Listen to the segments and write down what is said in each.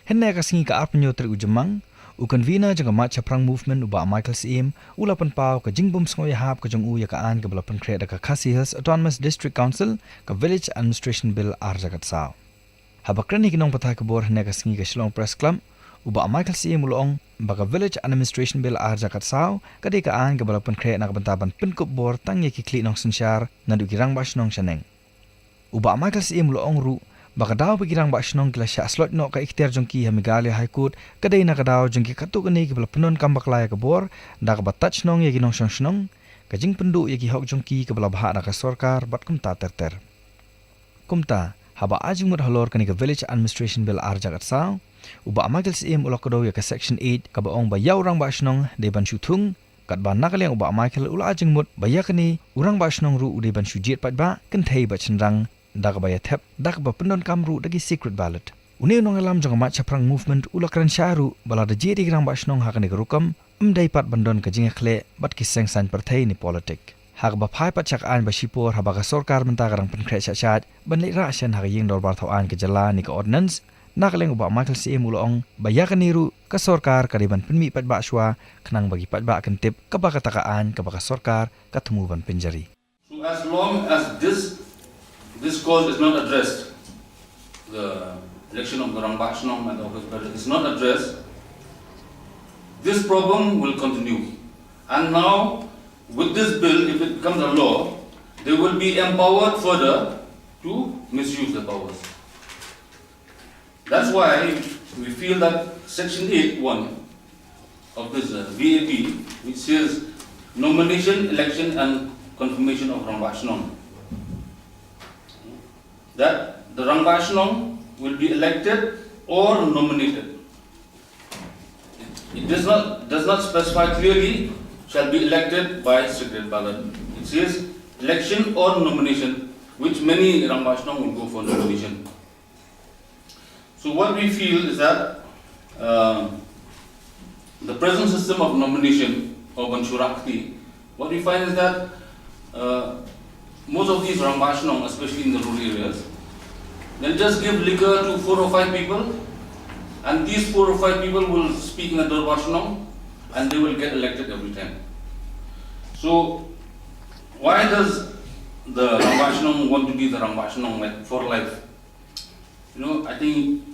Henne ka singi ka arpenyo ter ujemang u convener jang matcha prang movement uba Michael Sim ulapan pau ka jingbum sngoi hap ka jong u ya ka an ka balapan kre da ka Khasi Hills Autonomous District Council ka Village Administration Bill arjagat sao. Habakran hikinong patay ka bor henne ka singi ka Shillong Press Club uba Michael Sim ulong baka Village Administration Bill arjagat sao ka di ka an ka balapan kre na ka bantaban pinkup bor tang ye ki kli nong Synshar na du kirang bash nong shaneng. Uba Michael Sim ulong ru baka daw bigirang ba shnong kila sya slot no ka ikhtiar jongki hamigalia high court kadai na kadaw jongki katuk ni kibla penon kambak laya ka bor da ka batach nong yagi nong shnong ka jing pendu yagi hok jongki kibla baha na ka sarkar bat kumta terter kumta haba ajing mud halor kani ka Village Administration Bill arjagat sao uba Michael Sim ulok kadaw ya ka section 8 ka baong ba yaw rang ba shnong de ban shuthung kat ban nakaliang uba Michael ula ajing mud bayakani urang ba shnong ru de ban shujet pat ba kan thei ba chenrang Dakabaya tep, dakaba pendon kamru dagi secret ballot. Uni nong alam jong matcha prang movement ulakran syaru bala da jeri grang bashnong hakani garukam umdai pat bandon ka jinga khle bat ki sengsan partai ni politik. Hak ba phai pat chak an ba shipor haba ka sarkar menta garang penkre chat banli ra shan hak ying dor bar thau an ka jala ni ka ordinance nakaleng uba Michael Sim ulong bayakani ru ka sarkar kariban penmi pat ba shwa khnang bagi pat ba kan tip ka ba ka takaan ka ba ka sarkar ka thumu ban pinjari. So as long as this cause is not addressed, the election of the Rambashnong and the office budget is not addressed, this problem will continue. And now, with this bill, if it becomes a law, they will be empowered further to misuse the powers. That's why we feel that Section 8(1) of this VAB, which says nomination, election and confirmation of Rambashnong, that the Rambashnong will be elected or nominated. It does not specify clearly shall be elected by secret ballot. It says election or nomination, which many Rambashnong will go for nomination. So what we feel is that the present system of nomination of Banshurakti, what we find is that most of these Rambashnong, especially in the rural areas, they'll just give liquor to 4 or 5 people, and these 4 or 5 people will speak in the Rambashnong, and they will get elected every time. So, why does the Rambashnong want to be the Rambashnong for life? I think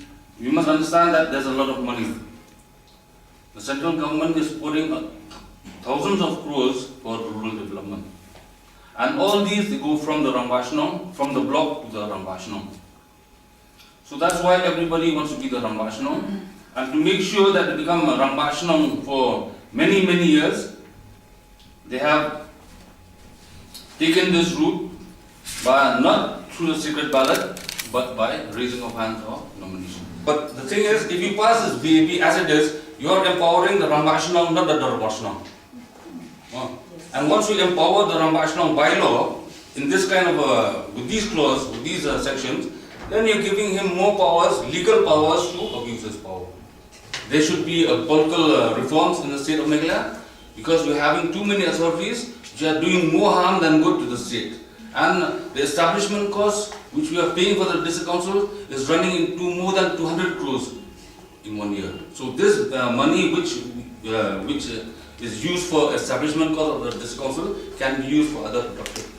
we must understand that there's a lot of money. The central government is putting thousands of crores for rural development. And all these they go from the Rambashnong, from the block to the Rambashnong. So that's why everybody wants to be the Rambashnong. And to make sure that they become a Rambashnong for many, many years, they have taken this route by not through the secret ballot, but by raising of hands or nomination. But the thing is, if you pass this VAB as it is, you are empowering the Rambashnong, not the Rambashnong. And once you empower the Rambashnong by law, in this kind of, with these clauses, with these sections, then you're giving him more powers, legal powers to abuse his power. There should be political reforms in the state of Meghalaya, because we're having too many authorities which are doing more harm than good to the state. And the establishment cost which we are paying for the district council is running into more than 200 crores in 1 year. So this money which is used for establishment cost of the district council can be used for other productive